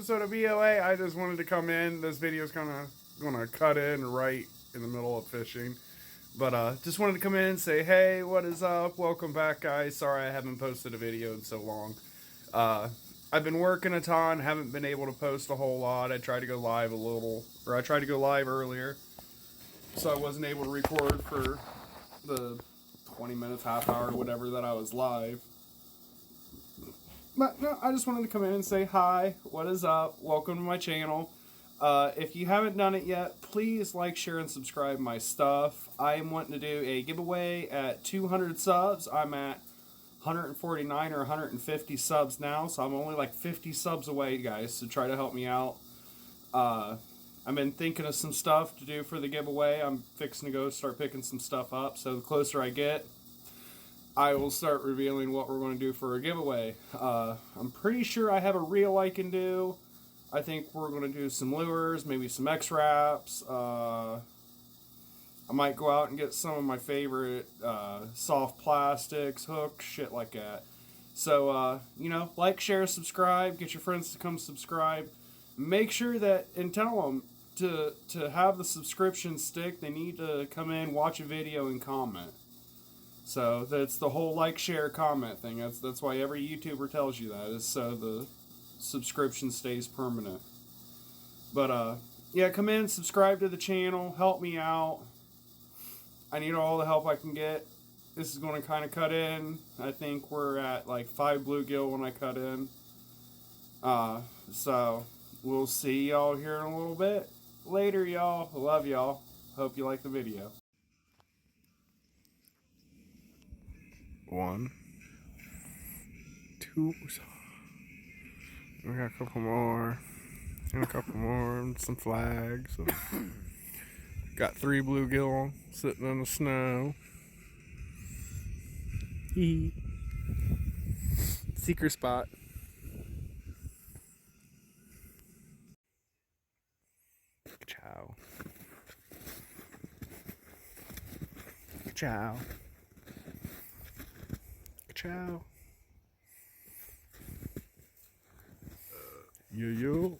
episode of BOA. I just wanted to come in. This video is kind of going to cut in right in the middle of fishing. But just wanted to come in and say, hey, what is up? Welcome back, guys. Sorry I haven't posted a video in so long. I've been working a ton. Haven't been able to post a whole lot. I tried to go live a little. Or I tried to go live earlier. So I wasn't able to record for the 20 minutes, half hour, whatever that I was live. But no, I just wanted to come in and say hi, what is up, welcome to my channel. If you haven't done it yet, please like, share, and subscribe my stuff. I am wanting to do a giveaway at 200 subs. I'm at 149 or 150 subs now, so I'm only like 50 subs away, guys, so try to help me out. I've been thinking of some stuff to do for the giveaway. I'm fixing to go start picking some stuff up, so the closer I get, I will start revealing what we're going to do for a giveaway. I'm pretty sure I have a reel I can do. I think we're going to do some lures, maybe some X-Wraps. I might go out and get some of my favorite soft plastics, hooks, shit like that. So, you know, like, share, subscribe. Get your friends to come subscribe. Make sure that, and tell them to have the subscription stick, they need to come in, watch a video, and comment. So that's the whole like, share, comment thing. That's why every YouTuber tells you that, is so the subscription stays permanent. But yeah, come in, subscribe to the channel, help me out. I need all the help I can get. This is going to kind of cut in. I think we're at like 5 bluegill when I cut in. So we'll see y'all here in a little bit. Later, y'all. Love y'all. Hope you like the video. 1, 2, we got a couple more, and a couple more, and some flags. So got 3 bluegill sitting in the snow. Secret spot. Ciao. Ciao. Ciao. Yo.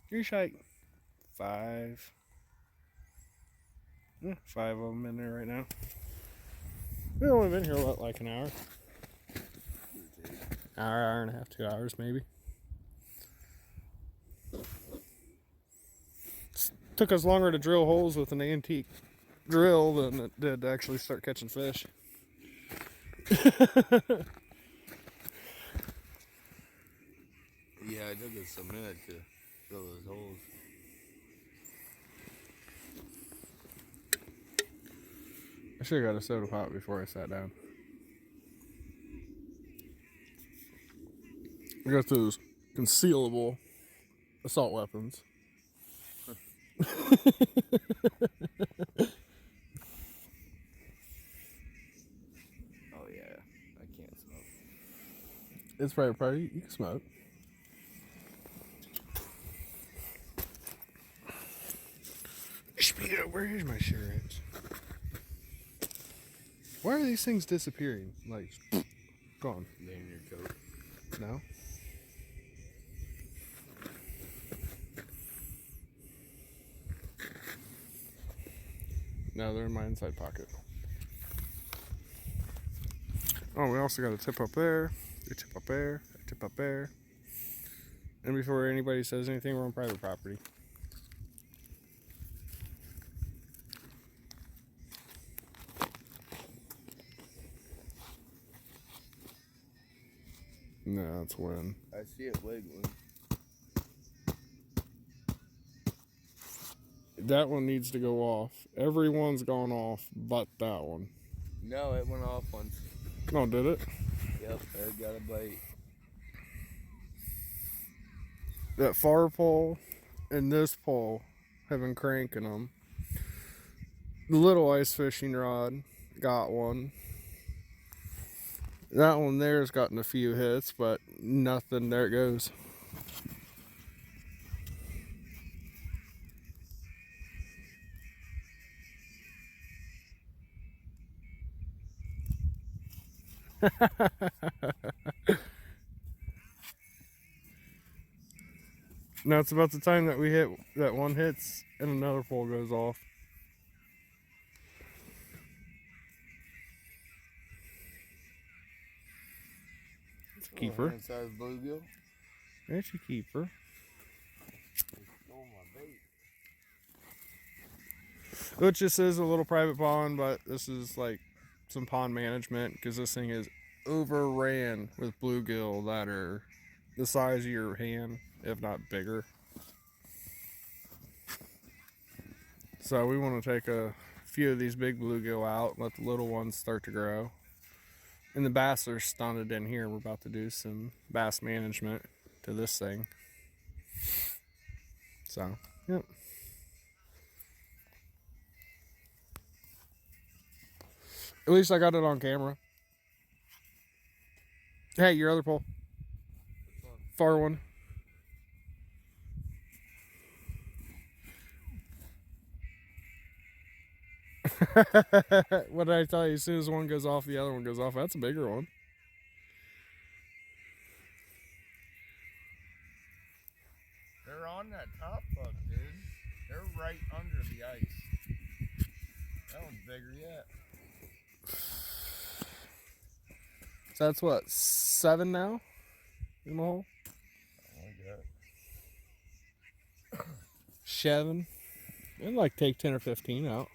You're shite. 5. 5 of them in there right now. We've only been here like an hour. Hour and a half, 2 hours maybe. Took us longer to drill holes with an antique drill than it did to actually start catching fish. Yeah, it took us a minute to drill those holes. I should have got a soda pop before I sat down. I got those concealable assault weapons. Oh yeah, I can't smoke. It's probably you can smoke. Speedo, where is my shirt? Why are these things disappearing? Like, gone. They in your coat. No. No, they're in my inside pocket. Oh, we also got a tip up there, a tip up there, a tip up there. And before anybody says anything, we're on private property. No, that's when. I see it wiggling. That one needs to go off. Everyone's gone off but that one. No, it went off once. No, did it? Yep, it got a bite. That far pole and this pole have been cranking them. The little ice fishing rod got one. That one there's gotten a few hits, but nothing. There it goes. Now it's about the time that we hit that one hits and another pole goes off. It's a keeper. Inside bluegill. There's your keeper. Which this is a little private pond, but this is like some pond management because this thing is overran with bluegill that are the size of your hand, if not bigger. So we want to take a few of these big bluegill out and let the little ones start to grow. And the bass are stunted in here. We're about to do some bass management to this thing. So, yep. At least I got it on camera. Hey, your other pole. Far one. What did I tell you? As soon as one goes off, the other one goes off. That's a bigger one. They're on that top hook, dude. They're right under the ice. That one's bigger yet. So that's what, 7 now in the hole? Oh, 7. It'd like take 10 or 15 out.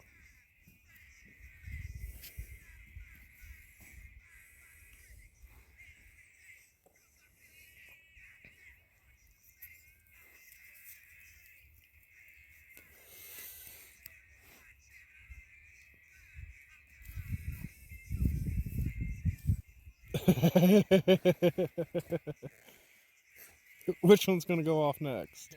Which one's gonna go off next?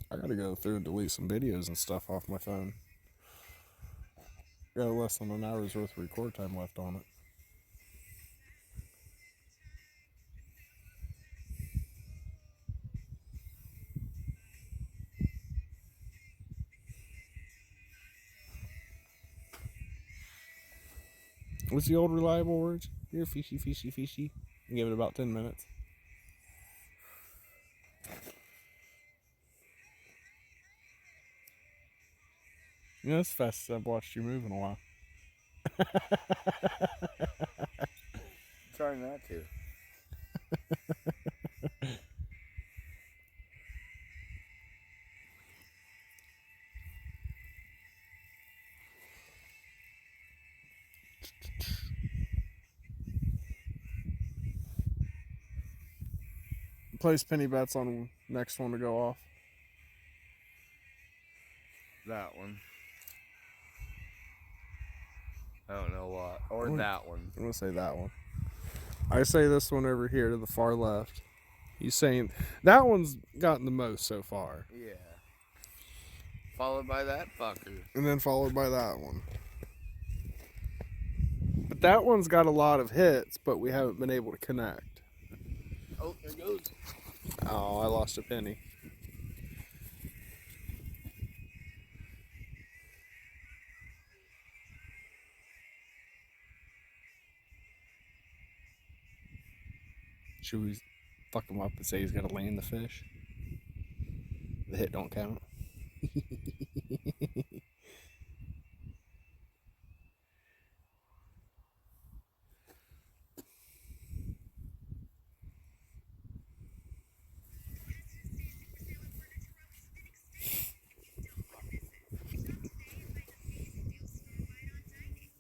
I gotta go through and delete some videos and stuff off my phone. Got less than an hour's worth of record time left on it. What's the old reliable words? You're fishy, fishy, fishy. Give it about 10 minutes. You know, that's the fastest I've watched you move in a while. try not to. Place penny bets on next one to go off. That one. I don't know what. Or that one. I'm gonna say that one. I say this one over here to the far left. He's saying that one's gotten the most so far. Yeah. Followed by that fucker. And then followed by that one. But that one's got a lot of hits, but we haven't been able to connect. Oh, there goes. Oh, I lost a penny. Should we fuck him up and say he's got to land the fish? The hit don't count.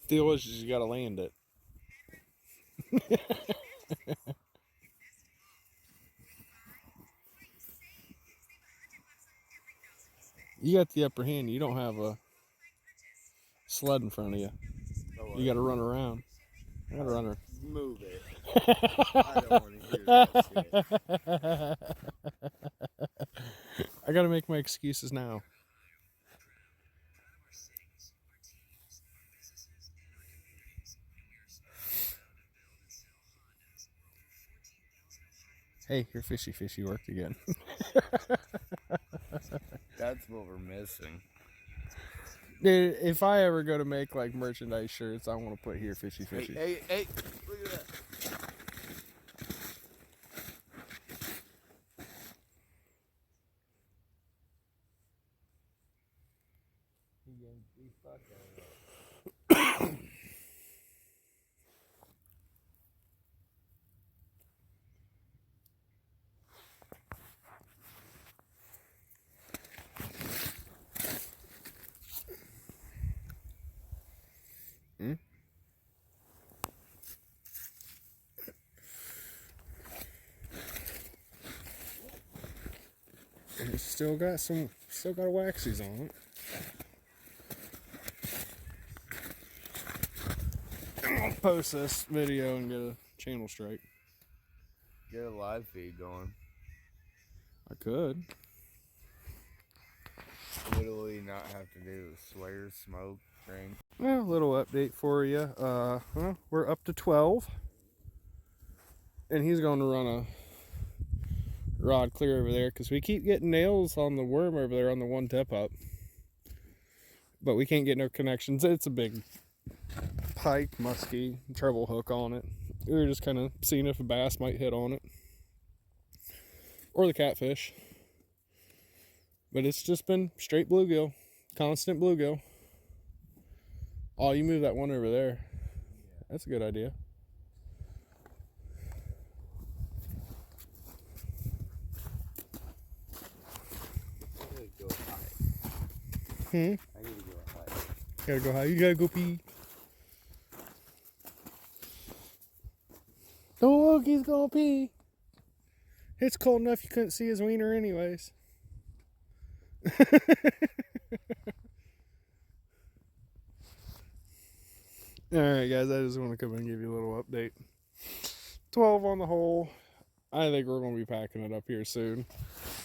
Deal is you got to land it. You got the upper hand. You don't have a sled in front of you. You got to run around. I got to run her. Move it. I don't want to I gotta make my excuses now. Hey, your fishy worked again. That's what we're missing. Dude, if I ever go to make like merchandise shirts, I want to put here fishy. Hey, look at that. Hmm? And it's still got waxies on it. I'll post this video and get a channel strike. Get a live feed going. I could. What do we not have to do? Swear, smoke, drink. Well, a little update for you. Well, we're up to 12. And he's going to run a rod clear over there because we keep getting nails on the worm over there on the one tip up. But we can't get no connections. It's a big pike, musky, treble hook on it. We were just kind of seeing if a bass might hit on it. Or the catfish. But it's just been straight bluegill. Constant bluegill. Oh, you move that one over there. That's a good idea. I need to go high. Gotta go high. You gotta go pee. Don't look, he's gonna pee. It's cold enough you couldn't see his wiener anyways. Alright guys, I just want to come and give you a little update. 12 on the hole. I think we're going to be packing it up here soon.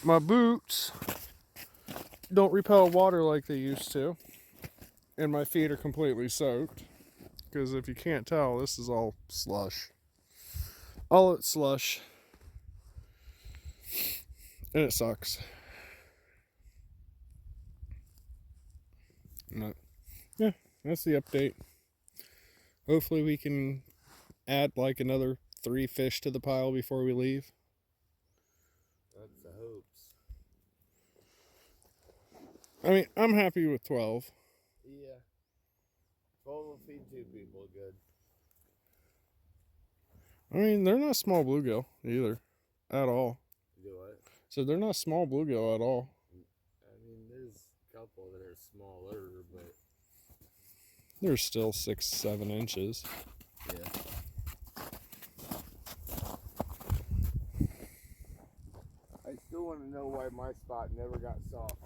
My boots don't repel water like they used to. And my feet are completely soaked. Because if you can't tell, this is all slush. All it's slush. And it sucks. No. Yeah, that's the update. Hopefully we can add like another 3 fish to the pile before we leave. That's the hopes. I mean, I'm happy with 12. Yeah. 12 will feed 2 people good. I mean, they're not small bluegill either. At all. Do what? So they're not small bluegill at all. I mean, there's a couple that are smaller, but... They're still 6-7 inches. Yeah. I still want to know why my spot never got soft.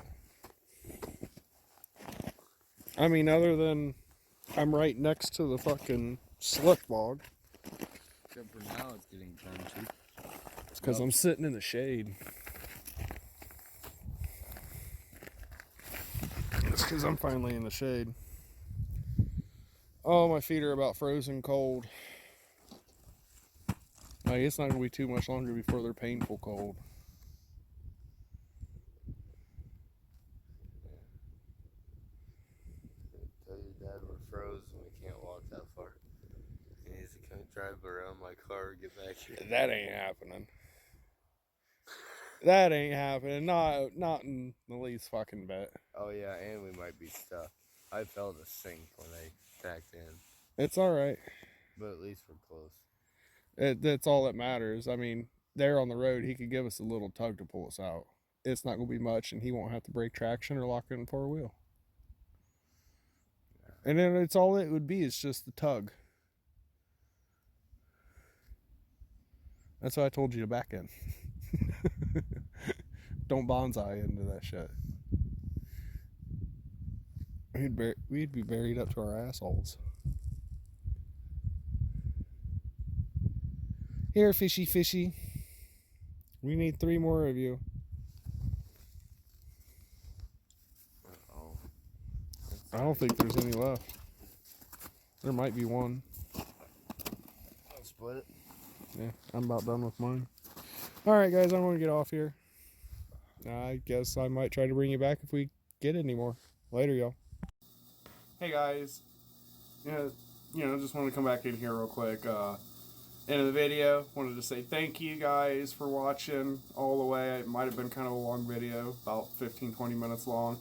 I mean, other than I'm right next to the fucking slip log. Except for now it's getting crunchy. It's because I'm sitting in the shade. It's because I'm finally in the shade. Oh, my feet are about frozen cold. Like, it's not going to be too much longer before they're painful cold. Tell your dad we're frozen. We can't walk that far. He needs to come drive around my car and get back here. That ain't happening. That ain't happening. Not in the least fucking bit. Oh yeah, and we might be stuck. I felt a sink when I tacked in. It's alright. But at least we're close. That's all that matters. I mean, there on the road, he could give us a little tug to pull us out. It's not going to be much, and he won't have to break traction or lock it in 4-wheel. Yeah. And then it's all it would be is just the tug. That's why I told you to back in. Don't bonsai into that shit. We'd be buried up to our assholes. Here, fishy, fishy. We need 3 more of you. Oh. I don't think there's any left. There might be one. I'll split it. Yeah, I'm about done with mine. Alright guys, I'm going to get off here. I guess I might try to bring you back if we get any more. Later, y'all. Hey guys. Just wanted to come back in here real quick. End of the video. Wanted to say thank you guys for watching all the way. It might have been kind of a long video, about 15-20 minutes long.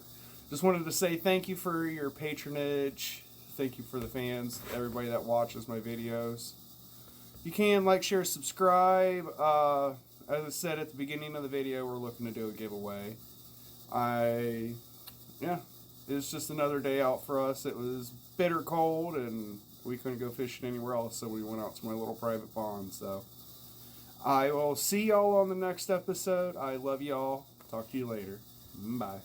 Just wanted to say thank you for your patronage. Thank you for the fans, everybody that watches my videos. You can like, share, subscribe. As I said at the beginning of the video, we're looking to do a giveaway. It's just another day out for us. It was bitter cold and we couldn't go fishing anywhere else, so we went out to my little private pond. So I will see y'all on the next episode. I love y'all. Talk to you later. Bye.